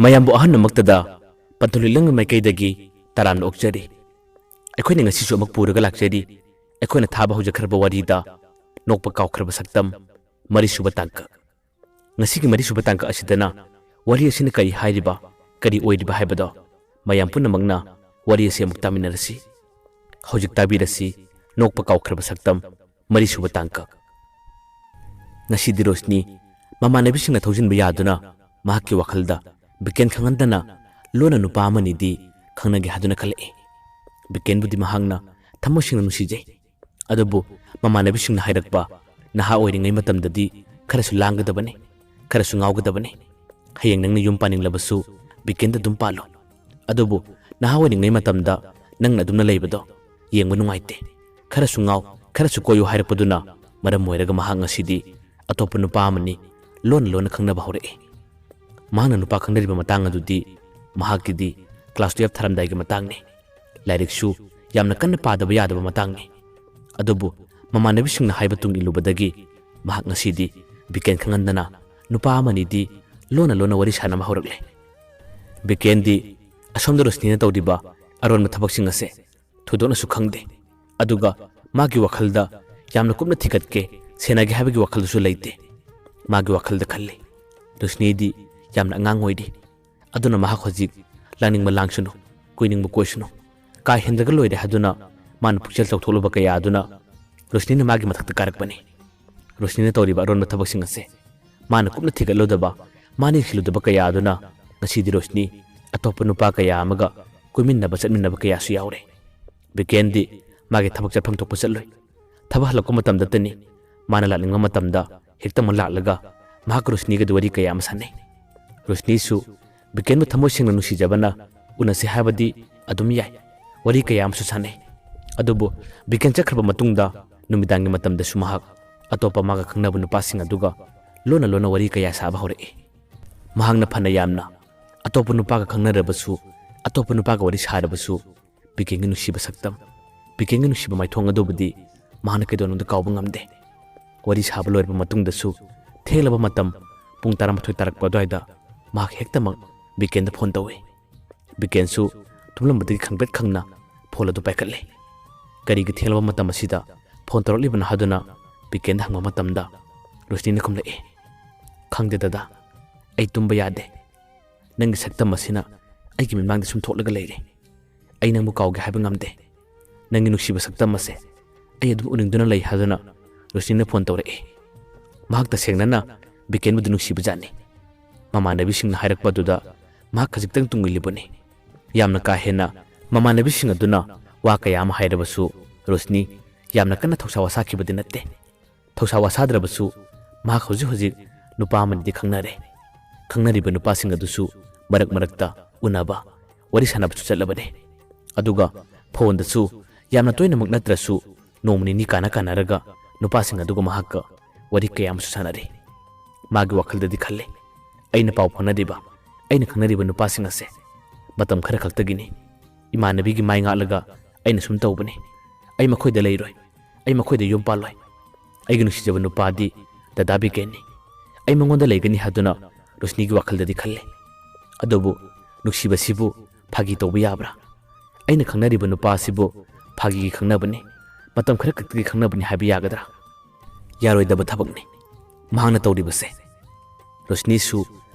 ꯃꯌꯥꯝꯕꯨ ꯑꯍꯟꯅꯃꯛꯇꯗ ꯄꯟꯊꯨꯂꯤꯂꯪ ꯃꯥꯏꯀꯩꯗꯒꯤ ꯇꯔꯥꯝꯅ ꯑꯣꯛꯆꯔꯤ꯫ ꯑꯩꯈꯣꯏꯅ ꯉꯁꯤꯁꯨ ꯑꯃꯨꯛ ꯄꯨꯔꯒ ꯂꯥꯛꯆꯔꯤ ꯑꯩꯈꯣꯏꯅ ꯊꯥꯕ ꯍꯧꯖꯈ꯭ꯔꯕ ꯋꯥꯔꯤꯗ ꯅꯣꯛꯄ ꯀꯥꯎꯈ꯭ꯔꯕ ꯁꯛꯇꯝ ꯃꯔꯤꯁꯨꯕ ꯇꯥꯡꯀꯛ꯫ ꯉꯁꯤꯒꯤ ꯃꯔꯤꯁꯨꯕ ꯇꯥꯡꯀꯛ ꯑꯁꯤꯗꯅ ꯋꯥꯔꯤ ꯑꯁꯤꯅ ꯀꯔꯤ ꯍꯥꯏꯔꯤꯕ ꯀꯔꯤ ꯑꯣꯏꯔꯤꯕ ꯍꯥꯏꯕꯗꯣ ꯃꯌꯥꯝ ꯄꯨꯝꯅꯃꯛꯅ ꯋꯥꯔꯤ ꯑꯁꯤ ꯑꯃꯨꯛ ꯇꯥꯃꯤꯟꯅꯔꯁꯤ꯫ ꯍꯧꯖꯤꯛ ꯇꯥꯕꯤꯔꯁꯤ ꯅꯣꯛꯄ ꯀꯥꯎꯈ꯭ꯔꯕ ꯁꯛꯇꯝ ꯃꯔꯤꯁꯨꯕ ꯇꯥꯡꯀꯛ꯫ ꯉꯁꯤꯗꯤ ꯔꯣꯁꯅꯤ ꯃꯃꯥꯟꯅꯕꯤꯁꯤꯡꯅ ꯊꯧꯖꯤꯟꯕ ꯌꯥꯗꯨꯅ ꯃꯍꯥꯛꯀꯤ ꯋꯥꯈꯜꯗ ꯕꯤꯀꯦꯟ ꯈꯪꯍꯟꯗꯅ ꯂꯣꯟꯅ ꯅꯨꯄꯥ ꯑꯃꯅꯤꯗꯤ ꯈꯪꯅꯒꯦ ꯍꯥꯏꯗꯨꯅ ꯈꯜꯂꯛꯏ꯫ ꯕꯤꯀꯦꯟꯕꯨꯗꯤ ꯃꯍꯥꯛꯅ ꯊꯃꯣꯏ ꯁꯦꯡꯅ ꯅꯨꯡꯁꯤꯖꯩ, ꯑꯗꯨꯕꯨ ꯃꯃꯥꯟꯅꯕꯤꯁꯤꯡꯅ ꯍꯥꯏꯔꯛꯄ ꯅꯍꯥ ꯑꯣꯏꯔꯤꯉꯩ ꯃꯇꯝꯗꯗꯤ ꯈꯔꯁꯨ ꯂꯥꯡꯒꯗꯕꯅꯤ, ꯈꯔꯁꯨ ꯉꯥꯎꯒꯗꯕꯅꯤ꯫ ꯍꯌꯦꯡ ꯅꯪꯅ ꯌꯨꯝ ꯄꯥꯅꯤꯡꯂꯕꯁꯨ ꯕꯤꯀꯦꯟꯗ ꯑꯗꯨꯝ ꯄꯥꯜꯂꯣ, ꯑꯗꯨꯕꯨ ꯅꯍꯥ ꯑꯣꯏꯔꯤꯉꯩ ꯃꯇꯝꯗ ꯅꯪꯅ ꯑꯗꯨꯝꯅ ꯂꯩꯕꯗꯣ ꯌꯦꯡꯕ ꯅꯨꯡꯉꯥꯏꯇꯦ, ꯈꯔꯁꯨ ꯉꯥꯎ ꯈꯔꯁꯨ ꯀꯣꯏꯌꯨ ꯍꯥꯏꯔꯛꯄꯗꯨꯅ ꯃꯔꯝ ꯑꯣꯏꯔꯒ ꯃꯍꯥꯛ ꯉꯁꯤꯗꯤ ꯑꯇꯣꯞꯄ ꯅꯨꯄꯥ ꯑꯃꯅꯤ ꯂꯣꯟꯅ ꯈꯪꯅꯕ ꯍꯧꯔꯛꯏ꯫ ꯃꯍꯥꯛꯅ ꯅꯨꯄꯥ ꯈꯪꯅꯔꯤꯕ ꯃꯇꯥꯡ ꯑꯗꯨꯗꯤ ꯃꯍꯥꯛꯀꯤꯗꯤ ꯀ꯭ꯂꯥꯁ 12 ꯊꯥꯔꯝꯗꯥꯏꯒꯤ ꯃꯇꯥꯡꯅꯤ꯫ ꯂꯥꯏꯔꯤꯛꯁꯨ ꯌꯥꯝꯅ ꯀꯟꯅ ꯄꯥꯗꯕ ꯌꯥꯗꯕ ꯃꯇꯥꯡꯅꯤ꯫ ꯑꯗꯨꯕꯨ ꯃꯃꯥꯟꯅꯕꯤꯁꯤꯡꯅ ꯍꯥꯏꯕ ꯇꯨꯡ ꯏꯜꯂꯨꯕꯗꯒꯤ ꯃꯍꯥꯛ ꯉꯁꯤꯗꯤ ꯕꯤꯀꯦꯟ ꯈꯪꯍꯟꯗꯅ ꯅꯨꯄꯥ ꯑꯃꯅꯤꯗꯤ ꯂꯣꯟꯅ ꯋꯥꯔꯤ ꯁꯥꯟꯅꯕ ꯍꯧꯔꯛꯂꯦ꯫ ꯕꯤꯀꯦꯟꯗꯤ ꯑꯁꯣꯝꯗ ꯔꯣꯁꯅꯤꯅ ꯇꯧꯔꯤꯕ ꯑꯔꯣꯟꯕ ꯊꯕꯛꯁꯤꯡ ꯑꯁꯦ ꯊꯣꯏꯗꯣꯛꯅꯁꯨ ꯈꯪꯗꯦ, ꯑꯗꯨꯒ ꯃꯥꯒꯤ ꯋꯥꯈꯜꯗ ꯌꯥꯝꯅ ꯀꯨꯞꯅ ꯊꯤꯒꯠꯀꯦ ꯁꯦꯟꯅꯒꯦ ꯍꯥꯏꯕꯒꯤ ꯋꯥꯈꯜꯗꯨꯁꯨ ꯂꯩꯇꯦ꯫ ꯃꯥꯒꯤ ꯋꯥꯈꯜꯗ ꯈꯜꯂꯤ ꯔꯣꯁꯅꯤꯗꯤ ꯌꯥꯝꯅ ꯑꯉꯥꯡ ꯑꯣꯏꯔꯤ, ꯑꯗꯨꯅ ꯃꯍꯥꯛ ꯍꯧꯖꯤꯛ ꯂꯥꯡꯅꯤꯡꯕ ꯂꯥꯡꯁꯅꯨ, ꯀꯣꯏꯅꯤꯡꯕ ꯀꯣꯏꯁꯅꯨ, ꯀꯥ ꯍꯦꯟꯗ꯭ꯔꯒ ꯂꯣꯏꯔꯦ ꯍꯥꯏꯗꯨꯅ ꯃꯥꯅ ꯄꯨꯛꯆꯦꯜ ꯆꯥꯎꯊꯣꯛꯂꯨꯕ ꯀꯌꯥ ꯑꯗꯨꯅ ꯔꯣꯁꯅꯤꯅ ꯃꯥꯒꯤ ꯃꯊꯛꯇ ꯀꯥꯔꯛꯄꯅꯤ꯫ ꯔꯣꯁꯅꯤꯅ ꯇꯧꯔꯤꯕ ꯑꯔꯣꯟꯕ ꯊꯕꯛꯁꯤꯡ ꯑꯁꯦ ꯃꯥꯅ ꯀꯨꯞꯅ ꯊꯤꯒꯠꯂꯨꯗꯕ, ꯃꯥꯅ ꯌꯦꯡꯁꯤꯜꯂꯨꯗꯕ ꯀꯌꯥ ꯑꯗꯨꯅ ꯉꯁꯤꯗꯤ ꯔꯣꯁꯅꯤ ꯑꯇꯣꯞꯄ ꯅꯨꯄꯥ ꯀꯌꯥ ꯑꯃꯒ ꯀꯣꯏꯃꯤꯟꯅꯕ ꯆꯠꯃꯤꯟꯅꯕ ꯀꯌꯥꯁꯨ ꯌꯥꯎꯔꯦ꯫ ꯕꯤꯀꯦꯟꯗꯤ ꯃꯥꯒꯤ ꯊꯕꯛ ꯆꯠꯐꯝ ꯊꯣꯛꯄ ꯆꯠꯂꯣꯏ, ꯊꯕꯛ ꯍꯜꯂꯛꯄ ꯃꯇꯝꯗꯇꯅꯤ ꯃꯥꯅ ꯂꯥꯛꯅꯤꯡꯕ ꯃꯇꯝꯗ ꯍꯦꯛꯇꯃꯛ ꯂꯥꯛꯂꯒ ꯃꯍꯥꯛ ꯔꯣꯁꯅꯤꯒꯗꯤ ꯋꯥꯔꯤ ꯀꯌꯥ ꯑꯃ ꯁꯥꯟꯅꯩ꯫ ꯔꯣꯁꯅꯤꯁꯨ ꯕꯤꯀꯦꯟꯕꯨ ꯊꯃꯣꯏ ꯁꯦꯡꯅ ꯅꯨꯡꯁꯤꯖꯕꯅ ꯎꯅꯁꯤ ꯍꯥꯏꯕꯗꯤ ꯑꯗꯨꯝ ꯌꯥꯏ, ꯋꯥꯔꯤ ꯀꯌꯥ ꯑꯃꯁꯨ ꯁꯥꯟꯅꯩ꯫ ꯑꯗꯨꯕꯨ ꯕꯤꯀꯦꯟ ꯆꯠꯈ꯭ꯔꯕ ꯃꯇꯨꯡꯗ ꯅꯨꯃꯤꯗꯥꯡꯒꯤ ꯃꯇꯝꯗꯁꯨ ꯃꯍꯥꯛ ꯑꯇꯣꯞꯄ ꯃꯥꯒ ꯈꯪꯅꯕ ꯅꯨꯄꯥꯁꯤꯡ ꯑꯗꯨꯒ ꯂꯣꯟꯅ ꯋꯥꯔꯤ ꯀꯌꯥ ꯁꯥꯕ ꯍꯧꯔꯛꯏ꯫ ꯃꯍꯥꯛꯅ ꯐꯅ ꯌꯥꯝꯅ ꯑꯇꯣꯞꯄ ꯅꯨꯄꯥꯒ ꯈꯪꯅꯔꯕꯁꯨ, ꯑꯇꯣꯞꯄ ꯅꯨꯄꯥꯒ ꯋꯥꯔꯤ ꯁꯥꯔꯕꯁꯨ ꯕꯤꯀꯦꯟꯒꯤ ꯅꯨꯡꯁꯤꯕ ꯁꯛꯇꯝ, ꯕꯤꯀꯦꯟꯒꯤ ꯅꯨꯡꯁꯤꯕ ꯃꯥꯏꯊꯣꯡ ꯑꯗꯨꯕꯨꯗꯤ ꯃꯍꯥꯛꯅ ꯀꯩꯗꯧꯅꯨꯡꯗ ꯀꯥꯎꯕ ꯉꯝꯗꯦ꯫ ꯋꯥꯔꯤ ꯁꯥꯕ ꯂꯣꯏꯔꯕ ꯃꯇꯨꯡꯗꯁꯨ ꯊꯦꯡꯂꯕ ꯃꯇꯝ ꯄꯨꯡ 12 ꯇꯥꯔꯛꯄ ꯑꯗꯨꯋꯥꯏꯗ ꯃꯍꯥꯛ ꯍꯦꯛꯇꯃꯛ ꯕꯤꯀꯦꯟꯗ ꯐꯣꯟ ꯇꯧꯏ꯫ ꯕꯤꯀꯦꯟꯁꯨ ꯇꯨꯝꯂꯝꯕꯗꯒꯤ ꯈꯪꯄ꯭ꯔꯦꯛ ꯈꯪꯅ ꯐꯣꯟ ꯑꯗꯨ ꯄꯥꯏꯈꯠꯂꯦ꯫ ꯀꯔꯤꯒꯤ ꯊꯦꯡꯂꯕ ꯃꯇꯝ ꯑꯁꯤꯗ ꯐꯣꯟ ꯇꯧꯔꯛꯂꯤꯕꯅꯣ ꯍꯥꯏꯗꯨꯅ ꯕꯤꯀꯦꯟꯗ ꯍꯪꯕ ꯃꯇꯝꯗ ꯔꯣꯁꯅꯤꯅ ꯈꯨꯝꯂꯛꯏ, ꯈꯪꯗꯦ ꯗꯗꯥ, ꯑꯩ ꯇꯨꯝꯕ ꯌꯥꯗꯦ, ꯅꯪꯒꯤ ꯁꯛꯇꯝ ꯑꯁꯤꯅ ꯑꯩꯒꯤ ꯃꯤꯠꯃꯥꯡꯗ ꯁꯨꯝ ꯊꯣꯛꯂꯒ ꯂꯩꯔꯦ, ꯑꯩ ꯅꯪꯕꯨ ꯀꯥꯎꯒꯦ ꯍꯥꯏꯕ ꯉꯝꯗꯦ, ꯅꯪꯒꯤ ꯅꯨꯡꯁꯤꯕ ꯁꯛꯇꯝ ꯑꯁꯦ ꯑꯩ ꯑꯗꯨꯝ ꯎꯅꯤꯡꯗꯨꯅ ꯂꯩ ꯍꯥꯏꯗꯨꯅ ꯔꯣꯁꯅꯤꯅ ꯐꯣꯟ ꯇꯧꯔꯛꯏ꯫ ꯃꯍꯥꯛ ꯇꯁꯦꯡꯅꯅ ꯕꯤꯀꯦꯟꯕꯨꯗꯤ ꯅꯨꯡꯁꯤꯕꯖꯥꯠꯅꯤ꯫ ꯃꯃꯥꯟꯅꯕꯤꯁꯤꯡꯅ ꯍꯥꯏꯔꯛꯄ ꯑꯗꯨꯗ ꯃꯍꯥꯛ ꯈꯖꯤꯛꯇꯪ ꯇꯨꯡ ꯏꯜꯂꯤꯕꯅꯤ꯫ ꯌꯥꯝꯅ ꯀꯥ ꯍꯦꯟꯅ ꯃꯃꯥꯟꯅꯕꯤꯁꯤꯡ ꯑꯗꯨꯅ ꯋꯥ ꯀꯌꯥ ꯑꯃ ꯍꯥꯏꯔꯕꯁꯨ ꯔꯣꯁꯅꯤ ꯌꯥꯝꯅ ꯀꯟꯅ ꯊꯧꯁꯥ ꯋꯥꯁꯥꯈꯤꯕꯗꯤ ꯅꯠꯇꯦ꯫ ꯊꯧꯁꯥ ꯋꯥꯁꯥꯗ꯭ꯔꯕꯁꯨ ꯃꯍꯥꯛ ꯍꯧꯖꯤꯛ ꯅꯨꯄꯥ ꯑꯃꯅꯤꯗꯤ ꯈꯪꯅꯔꯦ꯫ ꯈꯪꯅꯔꯤꯕ ꯅꯨꯄꯥꯁꯤꯡ ꯑꯗꯨꯁꯨ ꯃꯔꯛꯇ ꯎꯅꯕ, ꯋꯥꯔꯤ ꯁꯥꯟꯅꯕꯁꯨ ꯆꯠꯂꯕꯅꯤ꯫ ꯑꯗꯨꯒ ꯐꯣꯟꯗꯁꯨ ꯌꯥꯝꯅ ꯇꯣꯏꯅꯃꯛ ꯅꯠꯇ꯭ꯔꯁꯨ ꯅꯣꯡꯃ ꯅꯤꯅꯤ ꯀꯥꯟꯅꯔꯒ ꯅꯨꯄꯥꯁꯤꯡ ꯑꯗꯨꯒ ꯃꯍꯥꯛꯀ ꯋꯥꯔꯤ ꯀꯌꯥ ꯑꯃꯁꯨ ꯁꯥꯟꯅꯔꯤ꯫ ꯃꯥꯒꯤ ꯋꯥꯈꯜꯗꯗꯤ ꯈꯜꯂꯤ, ꯑꯩꯅ ꯄꯥꯎ ꯐꯥꯎꯅꯔꯤꯕ, ꯑꯩꯅ ꯈꯪꯅꯔꯤꯕ ꯅꯨꯄꯥꯁꯤꯡ ꯑꯁꯦ ꯃꯇꯝ ꯈꯔ ꯈꯛꯇꯒꯤꯅꯤ꯫ ꯏꯃꯥꯟꯅꯕꯤꯒꯤ ꯃꯥꯏ ꯉꯥꯛꯂꯒ ꯑꯩꯅ ꯁꯨꯝ ꯇꯧꯕꯅꯤ, ꯑꯩ ꯃꯈꯣꯏꯗ ꯂꯩꯔꯣꯏ, ꯑꯩ ꯃꯈꯣꯏꯗ ꯌꯨꯝ ꯄꯥꯜꯂꯣꯏ, ꯑꯩꯒꯤ ꯅꯨꯡꯁꯤꯖꯕ ꯅꯨꯄꯥꯗꯤ ꯗꯗꯥ ꯕꯤꯀꯦꯟꯅꯤ, ꯑꯩ ꯃꯉꯣꯟꯗ ꯂꯩꯒꯅꯤ ꯍꯥꯏꯗꯨꯅ ꯔꯣꯁꯅꯤꯒꯤ ꯋꯥꯈꯜꯗꯗꯤ ꯈꯜꯂꯤ꯫ ꯑꯗꯨꯕꯨ ꯅꯨꯡꯁꯤꯕꯁꯤꯕꯨ ꯐꯥꯒꯤ ꯇꯧꯕ ꯌꯥꯕ꯭ꯔꯥ? ꯑꯩꯅ ꯈꯪꯅꯔꯤꯕ ꯅꯨꯄꯥ ꯑꯁꯤꯕꯨ ꯐꯥꯒꯤꯒꯤ ꯈꯪꯅꯕꯅꯤ, ꯃꯇꯝ ꯈꯔ ꯈꯛꯇꯒꯤ ꯈꯪꯅꯕꯅꯤ ꯍꯥꯏꯕ ꯌꯥꯒꯗ꯭ꯔꯥ? ꯌꯥꯔꯣꯏꯗꯕ ꯊꯕꯛꯅꯤ ꯃꯍꯥꯛꯅ ꯇꯧꯔꯤꯕꯁꯦ꯫ ꯔꯣꯁꯅꯤꯁꯨ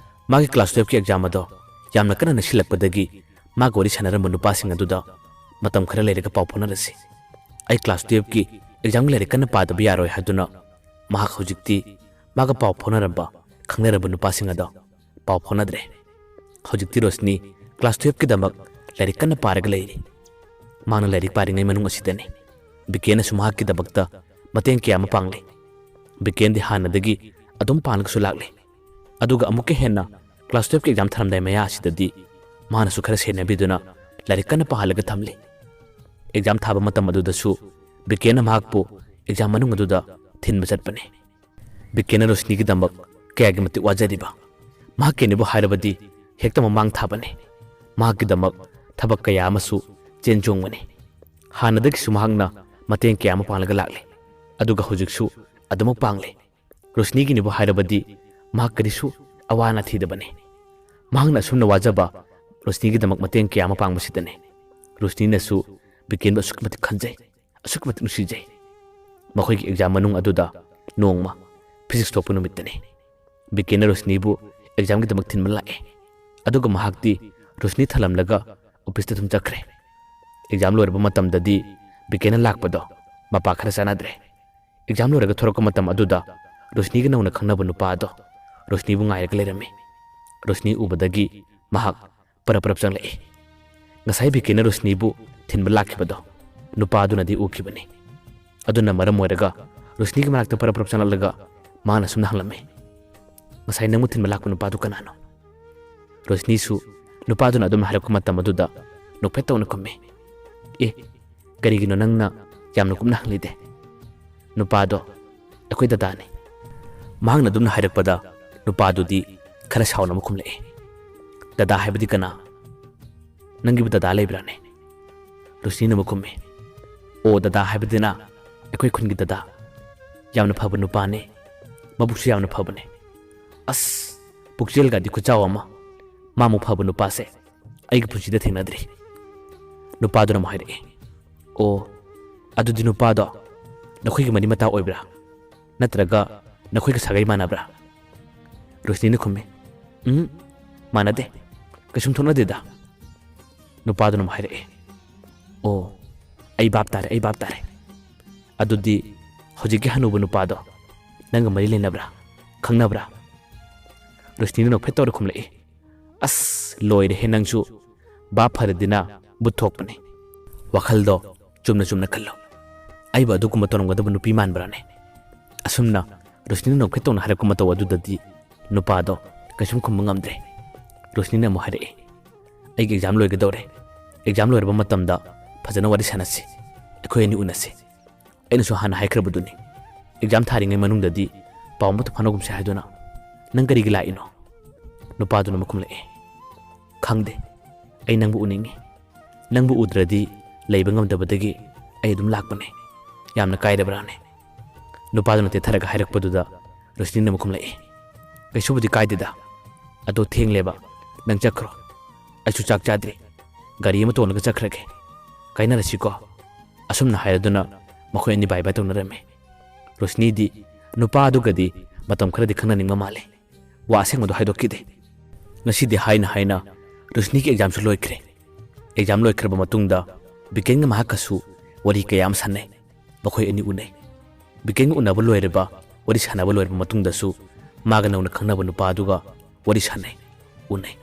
ꯃꯥꯒꯤ ꯀ꯭ꯂꯥꯁ 12ꯀꯤ ꯑꯦꯛꯖꯥꯝ ꯑꯗꯣ ꯌꯥꯝꯅ ꯀꯟꯅ ꯅꯛꯁꯤꯜꯂꯛꯄꯗꯒꯤ ꯃꯥꯒ ꯋꯥꯔꯤ ꯁꯥꯟꯅꯔꯝꯕ ꯅꯨꯄꯥꯁꯤꯡ ꯑꯗꯨꯗ ꯃꯇꯝ ꯈꯔ ꯂꯩꯔꯒ ꯄꯥꯎ ꯐꯥꯎꯅꯔꯁꯤ, ꯑꯩ ꯀ꯭ꯂꯥꯁ 12ꯀꯤ ꯑꯦꯛꯖꯥꯝꯒꯤ ꯂꯥꯏꯔꯤꯛ ꯀꯟꯅ ꯄꯥꯗꯕ ꯌꯥꯔꯣꯏ ꯍꯥꯏꯗꯨꯅ ꯃꯍꯥꯛ ꯍꯧꯖꯤꯛꯇꯤ ꯃꯥꯒ ꯄꯥꯎ ꯐꯥꯎꯅꯔꯝꯕ ꯈꯪꯅꯔꯕ ꯅꯨꯄꯥꯁꯤꯡ ꯑꯗꯣ ꯄꯥꯎ ꯐꯥꯎꯅꯗ꯭ꯔꯦ꯫ ꯍꯧꯖꯤꯛꯇꯤ ꯔꯣꯁꯅꯤ ꯀ꯭ꯂꯥꯁ 12ꯀꯤꯗꯃꯛ ꯂꯥꯏꯔꯤꯛ ꯀꯟꯅ ꯄꯥꯔꯒ ꯂꯩꯔꯤ꯫ ꯃꯥꯅ ꯂꯥꯏꯔꯤꯛ ꯄꯥꯔꯤꯉꯩ ꯃꯅꯨꯡ ꯑꯁꯤꯗꯅꯤ ꯕꯤꯀꯦꯟꯅꯁꯨ ꯃꯍꯥꯛꯀꯤꯗꯃꯛꯇ ꯃꯇꯦꯡ ꯀꯌꯥ ꯑꯃ ꯄꯥꯡꯂꯤ꯫ ꯕꯤꯀꯦꯟꯗꯤ ꯍꯥꯟꯅꯗꯒꯤ ꯑꯗꯨꯝ ꯄꯥꯡꯂꯒꯁꯨ ꯂꯥꯛꯂꯤ, ꯑꯗꯨꯒ ꯑꯃꯨꯛꯀ ꯍꯦꯟꯅ ꯀ꯭ꯂꯥꯁ 12ꯀꯤ ꯑꯦꯛꯖꯥꯝ ꯊꯥꯔꯝꯗꯥꯏ ꯃꯌꯥ ꯑꯁꯤꯗꯗꯤ ꯃꯥꯅꯁꯨ ꯈꯔ ꯁꯦꯟꯅꯕꯤꯗꯨꯅ ꯂꯥꯏꯔꯤꯛ ꯀꯟꯅ ꯄꯥꯍꯜꯂꯒ ꯊꯝꯂꯤ꯫ ꯑꯦꯛꯖꯥꯝ ꯊꯥꯕ ꯃꯇꯝ ꯑꯗꯨꯗꯁꯨ ꯕꯤꯀꯦꯟꯅ ꯃꯍꯥꯛꯄꯨ ꯑꯦꯛꯖꯥꯝ ꯃꯅꯨꯡ ꯑꯗꯨꯗ ꯊꯤꯟꯕ ꯆꯠꯄꯅꯤ꯫ ꯕꯤꯀꯦꯟꯅ ꯔꯣꯁꯅꯤꯒꯤꯗꯃꯛ ꯀꯌꯥꯒꯤ ꯃꯇꯤꯛ ꯋꯥꯖꯔꯤꯕ, ꯃꯍꯥꯛꯀꯤꯅꯤꯕꯨ ꯍꯥꯏꯔꯕꯗꯤ ꯍꯦꯛꯇ ꯃꯃꯥꯡ ꯊꯥꯕꯅꯤ꯫ ꯃꯍꯥꯛꯀꯤꯗꯃꯛ ꯊꯕꯛ ꯀꯌꯥ ꯑꯃꯁꯨ ꯆꯦꯟ ꯆꯣꯡꯕꯅꯤ꯫ ꯍꯥꯟꯅꯗꯒꯤꯁꯨ ꯃꯍꯥꯛꯅ ꯃꯇꯦꯡ ꯀꯌꯥ ꯑꯃ ꯄꯥꯡꯂꯒ ꯂꯥꯛꯂꯤ, ꯑꯗꯨꯒ ꯍꯧꯖꯤꯛꯁꯨ ꯑꯗꯨꯃꯛ ꯄꯥꯡꯂꯤ꯫ ꯔꯣꯁꯅꯤꯒꯤꯅꯤꯕꯨ ꯍꯥꯏꯔꯕꯗꯤ ꯃꯍꯥꯛ ꯀꯔꯤꯁꯨ ꯑꯋꯥ ꯑꯅꯥ ꯊꯤꯗꯕꯅꯤ꯫ mahangna sumna wajaba Rosni gi damak mateng kya ma pang basidane Rosni na su bikin ba sukmat khanjai asukmat nusijai makhoi gi exam manung aduda nongma physics top numit tane bikin Rosni bu exam gi damak thin mala e aduga mahakti Rosni thalam laga office ta thum chakre exam lor ba matam dadi bikin lakpado mapa khara sanadre exam lor ga thorok matam aduda Rosni gi nauna khangna bu nupa do Rosni bu ngai glerame Rosni ubadagi mahak parap chang lai ngasai bikin Rosni bu thin ba lakibado nupa du nadi ukibani aduna maram moiraga Rosni gi malakta parap chang laga mana sumna hanglame ngasai namu thin ba lakpa nupa du kanano Rosni su nupa du na adum harap matam aduda nokpeta una komme e karigino nangna yamna kumna hanglide nupa do akoi dadani mahangna dumna harakpada nupa du di khara sauna mukum le dada haibadi kana nangi bu dada leibrane Rosni na mukum me o dada haibadina akoi khungi dada yamna phabu nupa ne mabuksi yamna phabu ne as pukjel ga di kuchawa ma mamu phabu nupa se ai gi punchi da thenadri nupa du na mahire o adu di nupa do nakhoi gi mani mata oibra natraga nakhoi ga sagai manabra Rosni ne khumme manade kasum thona deda nupa du na mahire o ai bap tare adudi hojik gi hanu bu nupa do nang mari lenabra khangnabra Rosni ne nokphe tor khumle as loire he nangsu ba pharadina buthok pane wakhal do chumna khallo ai ba du kuma tonom ga du nupi man brane asumna Rosni ne nokphe ton harak kuma to adudadi nupa do kasum khum ngamdre Rosni ne mo hare ai gi exam loy ga dore exam loy ba matam da phajana wari sanasi ekhoi ni unase aina so hana haikra buduni exam thari ngai manung dadi pawm to phanogum se haidona nang kari gi laino nupa du na makum le khangde ai nangbu uningi nangbu udradi leiba ngamdabadagi ai dum lakpane yamna kaidabra ne nupa du na te tharaga hairak paduda Rosni na makum le kaisubudi kaideda ado theng leba nang chakro achu chak chadri gari ma ton ga chakrage kaina rasiko asumna hayaduna makhoi ani bai bai to narame Rosni di nupa du gadi matam khara di khana ningma male wa aseng madu haidok kide ngasi di haina Rosni ki exam su loikre exam loikraba matungda bikenga mahakasu wari kayam sanne makhoi ani unai bikenga unaba loireba wari sanaba loireba matungda su maga nauna khangnaba nupa aduga wari sanne unai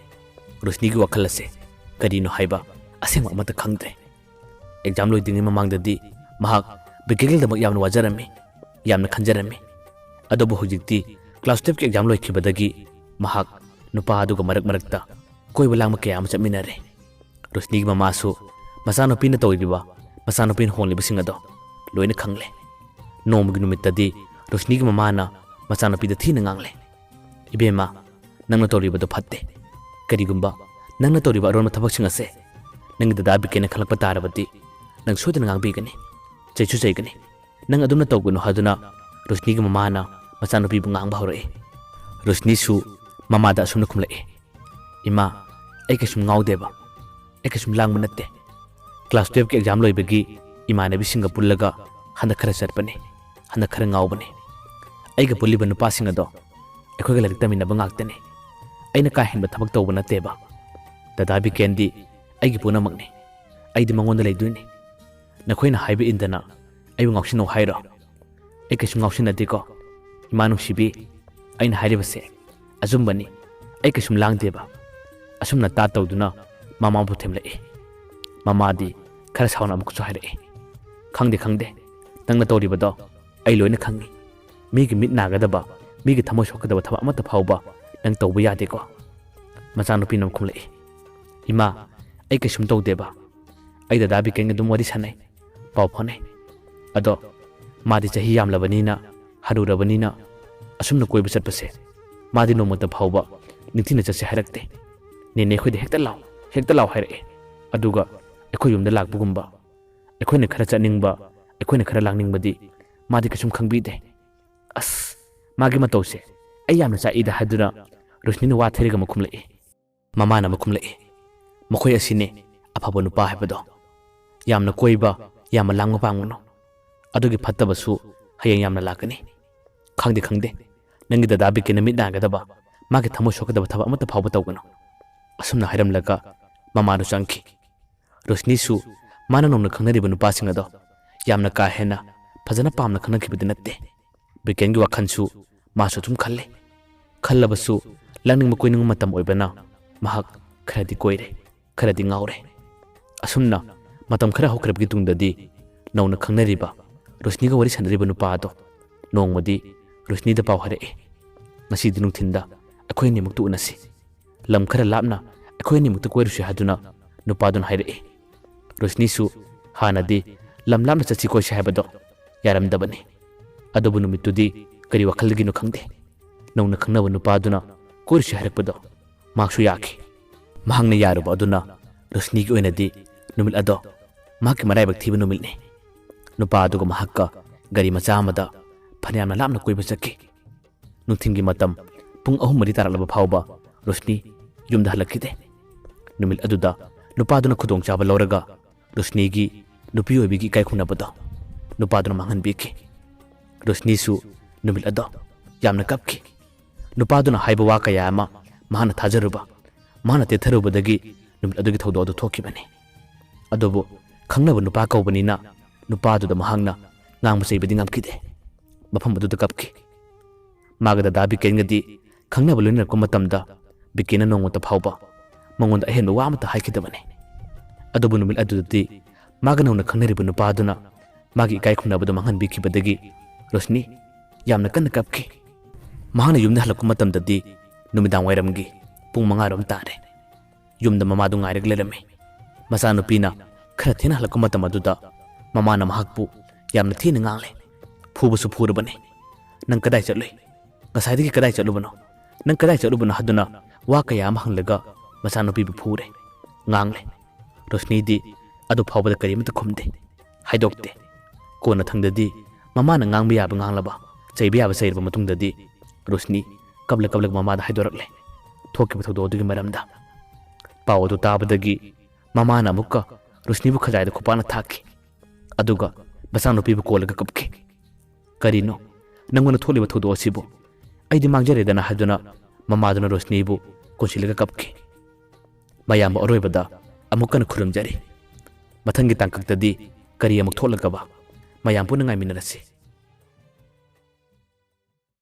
Rosni gi wakhal ase karino haiba aseng amata khangdre exam loidingi mamangdadi mahak bikegil damak yamna wajarame yamna khanjarame adobu hojikti class 10 ki exam loikhibadagi mahak nupa aduga marakta koi balang ke am chaminare Rosni gi mama su masano pin to riba masano pin honli bisinga do loina khangle nom gi numit tadi Rosni gi mama na masano pi da thina ngangle ibema nangna to riba do phatte karigumba nangna to riba ron thabak singa se nang da bikena khalak patarabati nang sodana ngang bigani chaichu chaigani nang adumna to guno haduna Rosni gi mama na masano pi bungang bahore Rosni su mama da sumna khumle ima ai kasum ngaudeba ai kasum langma natte class 12 ki exam loibagi imane bisinga pullaga handa khara sarpane handa khara ngaubane ai ga pulli banu passing ado ekoi ga larik tamina bangaktane aina ka henba thabak tawba nateba dada bi kendi ai gi puna magne ai di mangonda leiduini nakhoina haibe indana ai ngausin no hairo ai kasum ngausin ade ko imanu sibi aina haire base azumbani ai kasum langdeba asumna ta tawduna mama bu themle mama di khara sauna amku haire khangde tangna tori bado ai loina khangi mi gi mit nagadaba mi gi thamo shokadaba thaba amata phauba nang tawba yade ko macanu pinam khumle ima ai kasum tawdeba ai dada bi kenga dum wari sanai paw phone ado madi chahi yam labanina haru rabanina asumna koi bisat pase madi no mata phauba nithina chase harakte ne khoi de hekta law haire aduga ekhoi yumda lakbugumba ekhoi ne khara chaningba ekhoi ne khara langningba di madi kasum khangbi de as magi matose ai yamna cha ida hadura Rosni ne wa theriga makhumle ꯃꯃꯥꯅ ꯃꯈꯨꯝ ꯂꯛꯏ ꯃꯈꯣꯏ ꯑꯁꯤꯅꯦ ꯑꯐꯕ ꯅꯨꯄꯥ ꯍꯥꯏꯕꯗꯣ ꯌꯥꯝꯅ ꯀꯣꯏꯕ ꯌꯥꯝꯅ ꯂꯥꯡꯕ ꯄꯥꯝꯒꯅꯨ ꯑꯗꯨꯒꯤ ꯐꯠꯇꯕꯁꯨ ꯍꯌꯦꯡ ꯌꯥꯝꯅ ꯂꯥꯛꯀꯅꯤ ꯈꯪꯗꯦ ꯅꯪꯒꯤ ꯗꯗꯥ ꯕꯤꯀꯤꯅ ꯃꯤꯠ ꯅꯥꯒꯗꯕ ꯃꯥꯒꯤ ꯊꯃꯣꯏ ꯁꯣꯛꯀꯗꯕ ꯊꯕꯛ ꯑꯃꯠꯇ ꯐꯥꯎꯕ ꯇꯧꯒꯅꯨ ꯑꯁꯨꯝꯅ ꯍꯥꯏꯔꯝꯂꯒ ꯃꯃꯥꯗꯨ ꯆꯪꯈꯤ ꯔꯣꯁꯅꯤꯁꯨ ꯃꯥꯅ ꯅꯧꯅ ꯈꯪꯅꯔꯤꯕ ꯅꯨꯄꯥꯁꯤꯡ ꯑꯗꯣ ꯌꯥꯝꯅ ꯀꯥ ꯍꯦꯟꯅ ꯐꯖꯅ ꯄꯥꯝꯅ ꯈꯪꯅꯈꯤꯕꯗꯤ ꯅꯠꯇꯦ ꯕꯤꯀꯦꯟꯒꯤ ꯋꯥꯈꯜꯁꯨ ꯃꯥꯁꯨ ꯑꯗꯨꯝ ꯈꯜꯂꯕꯁꯨ ꯂꯥꯡꯅꯤꯡꯕ ꯀꯣꯏꯅꯤꯡꯕ ꯃꯇꯝ ꯑꯣꯏꯕꯅ ꯃꯍꯥꯛ ꯈꯔꯗꯤ ꯀꯣꯏꯔꯦ ꯈꯔꯗꯤ ꯉꯥꯎꯔꯦ ꯑꯁꯨꯝꯅ ꯃꯇꯝ ꯈꯔ ꯍꯧꯈ꯭ꯔꯕꯒꯤ ꯇꯨꯡꯗꯗꯤ ꯅꯧꯅ ꯈꯪꯅꯔꯤꯕ ꯔꯣꯁꯅꯤꯒ ꯋꯥꯔꯤ ꯁꯥꯟꯅꯔꯤꯕ ꯅꯨꯄꯥ ꯑꯗꯣ ꯅꯣꯡꯃꯗꯤ ꯔꯣꯁꯅꯤꯗ ꯄꯥꯎ ꯍꯥꯏꯔꯛꯏ ꯉꯁꯤꯗꯤ ꯅꯨꯡꯊꯤꯟꯗ ꯑꯩꯈꯣꯏ ꯑꯅꯤꯃꯛꯇ ꯎꯅꯁꯤ ꯂꯝ ꯈꯔ ꯂꯥꯞꯅ ꯑꯩꯈꯣꯏ ꯑꯅꯤꯃꯛꯇ ꯀꯣꯏꯔꯨꯁꯤ ꯍꯥꯏꯗꯨꯅ ꯅꯨꯄꯥꯗꯨꯅ ꯍꯥꯏꯔꯛꯏ ꯔꯣꯁꯅꯤꯁꯨ ꯍꯥꯟꯅꯗꯤ ꯂꯝ ꯂꯥꯞꯅ ꯆꯠꯁꯤ ꯀꯣꯏꯁꯤ ꯍꯥꯏꯕꯗꯣ ꯌꯥꯔꯝꯗꯕꯅꯤ ꯑꯗꯨꯕꯨ ꯅꯨꯃꯤꯠꯇꯨꯗꯤ ꯀꯔꯤ ꯋꯥꯈꯜꯗꯒꯤꯅꯣ ꯈꯪꯗꯦ ꯅꯧꯅ ꯈꯪꯅꯕ ꯅꯨꯄꯥꯗꯨꯅ ꯀꯣꯏꯔꯨꯁꯤ ꯍꯥꯏꯔꯛꯄꯗꯣ ꯃꯍꯥꯛꯁꯨ ꯌꯥꯈꯤ ꯃꯍꯥꯛꯅ ꯌꯥꯔꯨꯕ ꯑꯗꯨꯅ ꯔꯣꯁꯅꯤꯒꯤ ꯑꯣꯏꯅꯗꯤ ꯅꯨꯃꯤꯠ ꯑꯗꯣ ꯃꯍꯥꯛꯀꯤ ꯃꯔꯥꯏꯕꯛ ꯊꯤꯕ ꯅꯨꯃꯤꯠꯅꯤ ꯅꯨꯄꯥ ꯑꯗꯨꯒ ꯃꯍꯥꯛꯀ ꯒꯥꯔꯤ ꯃꯆꯥ ꯑꯃꯗ ꯐꯅꯌꯥꯝꯅ ꯂꯥꯞꯅ ꯀꯣꯏꯕ ꯆꯠꯈꯤ ꯅꯨꯡꯊꯤꯟꯒꯤ ꯃꯇꯝ ꯄꯨꯡ 3 ꯇꯥꯔꯛꯂꯕ ꯐꯥꯎꯕ ꯔꯣꯁꯅꯤ ꯌꯨꯝꯗ ꯍꯜꯂꯛꯈꯤꯗꯦ ꯅꯨꯃꯤꯠ ꯑꯗꯨꯗ ꯅꯨꯄꯥꯗꯨꯅ ꯈꯨꯗꯣꯡꯆꯥꯕ ꯂꯧꯔꯒ ꯔꯣꯁꯅꯤꯒꯤ ꯅꯨꯄꯤ ꯑꯣꯏꯕꯤꯒꯤ ꯏꯀꯥꯏ ꯈꯨꯝꯅꯕꯗꯣ ꯅꯨꯄꯥꯗꯨꯅ ꯃꯥꯡꯍꯟꯕꯤꯈꯤ ꯔꯣꯁꯅꯤꯁꯨ ꯅꯨꯃꯤꯠ ꯑꯗꯣ ꯌꯥꯝꯅ ꯀꯞꯈꯤ ꯅꯨꯄꯥꯗꯨꯅ ꯍꯥꯏꯕ ꯋꯥ ꯀꯌꯥ ꯑꯃ ꯃꯍꯥꯛꯅ ꯊꯥꯖꯔꯨꯕ ꯃꯍꯥꯛꯅ ꯇꯦꯊꯔꯨꯕꯗꯒꯤ ꯅꯨꯃꯤꯠ ꯑꯗꯨꯒꯤ ꯊꯧꯗꯣꯛ ꯑꯗꯨ ꯊꯣꯛꯈꯤꯕꯅꯤ ꯑꯗꯨꯕꯨ ꯈꯪꯅꯕ ꯅꯨꯄꯥ ꯀꯧꯕꯅꯤꯅ ꯅꯨꯄꯥꯗꯨꯗ ꯃꯍꯥꯛꯅ ꯉꯥꯡꯕ ꯆꯩꯕꯗꯤ ꯉꯝꯈꯤꯗꯦ ꯃꯐꯝ ꯑꯗꯨꯗ ꯀꯞꯈꯤ ꯃꯥꯒ ꯗꯗꯥ ꯕꯤꯀꯦꯟꯒꯗꯤ ꯈꯪꯅꯕ ꯂꯣꯏꯅꯔꯛꯄ ꯃꯇꯝꯗ ꯕꯤꯀꯦꯟꯅ ꯅꯣꯡꯃꯇ ꯐꯥꯎꯕ ꯃꯉꯣꯟꯗ ꯑꯍꯦꯟꯕ ꯋꯥ ꯑꯃꯠꯇ ꯍꯥꯏꯈꯤꯗꯕꯅꯤ ꯑꯗꯨꯕꯨ ꯅꯨꯃꯤꯠ ꯑꯗꯨꯗꯗꯤ ꯃꯥꯒ ꯅꯧꯅ ꯈꯪꯅꯔꯤꯕ ꯅꯨꯄꯥꯗꯨꯅ ꯃꯥꯒꯤ ꯏꯀꯥꯏ ꯈꯨꯝꯅꯕꯗꯨ ꯃꯥꯡꯍꯟꯕꯤꯈꯤꯕꯗꯒꯤ ꯔꯣꯁꯅꯤ ꯌꯥꯝꯅ ꯀꯟꯅ ꯀꯞꯈꯤ ꯃꯍꯥꯛꯅ ꯌꯨꯝꯗ ꯍꯜꯂꯛꯄ ꯃꯇꯝꯗꯗꯤ ꯅꯨꯃꯤꯗꯥꯡ ꯋꯥꯏꯔꯝꯒꯤ ꯄꯨꯡ 5 ꯇꯥꯔꯦ ꯌꯨꯝꯗ ꯃꯃꯥꯗꯨ ꯉꯥꯏꯔꯒ ꯂꯩꯔꯝꯃꯤ ꯃꯆꯥꯅꯨꯄꯤꯅ ꯈꯔ ꯊꯦꯡꯅ ꯍꯜꯂꯛꯄ ꯃꯇꯝ ꯑꯗꯨꯗ ꯃꯃꯥꯅ ꯃꯍꯥꯛꯄꯨ ꯌꯥꯝꯅ ꯊꯤꯅ ꯉꯥꯡꯂꯦ ꯐꯨꯕꯁꯨ ꯐꯨꯔꯕꯅꯤ ꯅꯪ ꯀꯗꯥꯏ ꯆꯠꯂꯨꯏ ꯉꯁꯥꯏꯗꯒꯤ ꯀꯗꯥꯏ ꯆꯠꯂꯨꯕꯅꯣ ꯅꯪ ꯀꯗꯥꯏ ꯆꯠꯂꯨꯕꯅꯣ ꯍꯥꯏꯗꯨꯅ ꯋꯥ ꯀꯌꯥ ꯑꯃ ꯍꯪꯂꯒ ꯃꯆꯥꯅꯨꯄꯤꯕꯨ ꯐꯨꯔꯦ ꯉꯥꯡꯂꯦ ꯔꯣꯁꯅꯤꯗꯤ ꯑꯗꯨ ꯐꯥꯎꯕꯗ ꯀꯔꯤꯃꯠꯇ ꯈꯨꯝꯗꯦ ꯍꯥꯏꯗꯣꯛꯇꯦ ꯀꯣꯟꯅ ꯊꯪꯗꯗꯤ ꯃꯃꯥꯅ ꯉꯥꯡꯕ ꯌꯥꯕ ꯉꯥꯡꯂꯕ ꯆꯩꯕ ꯌꯥꯕ ꯆꯩꯔꯕ ꯃꯇꯨꯡꯗꯗꯤ ꯔꯣꯁꯅꯤ ꯀꯞꯂꯒ ꯃꯃꯥꯗ ꯍꯥꯏꯗꯣꯔꯛꯂꯦ ꯊꯣꯛꯈꯤꯕ ꯊꯧꯗꯣꯛ ꯑꯗꯨꯒꯤ ꯃꯔꯝꯗ ꯄꯥꯎ ꯑꯗꯨ ꯇꯥꯕꯗꯒꯤ ꯃꯃꯥꯅ ꯑꯃꯨꯛꯀ ꯔꯣꯁꯅꯤꯕꯨ ꯈꯖꯥꯏꯗ ꯈꯨꯄꯥꯛꯅ ꯊꯥꯈꯤ ꯑꯗꯨꯒ ꯃꯆꯥꯅꯨꯄꯤꯕꯨ ꯀꯣꯜꯂꯒ ꯀꯞꯈꯤ ꯀꯔꯤꯅꯣ ꯅꯪꯉꯣꯟꯗ ꯊꯣꯛꯂꯤꯕ ꯊꯧꯗꯣꯛ ꯑꯁꯤꯕꯨ ꯑꯩꯗꯤ ꯃꯥꯡꯖꯔꯦꯗꯅ ꯍꯥꯏꯗꯨꯅ ꯃꯃꯥꯗꯨꯅ ꯔꯣꯁꯅꯤꯕꯨ ꯀꯣꯟꯁꯤꯜꯂꯒ ꯀꯞꯈꯤ ꯃꯌꯥꯝꯕ ꯑꯔꯣꯏꯕꯗ ꯑꯃꯨꯛ ꯀꯟꯅ ꯈꯨꯔꯨꯝꯖꯔꯤ ꯃꯊꯪꯒꯤ ꯇꯥꯡꯀꯛꯇꯗꯤ ꯀꯔꯤ ꯑꯃꯨꯛ ꯊꯣꯛꯂꯒꯕ ꯃꯌꯥꯝ ꯄꯨꯟꯅ ꯉꯥꯏꯃꯤꯟꯅꯔꯁꯤ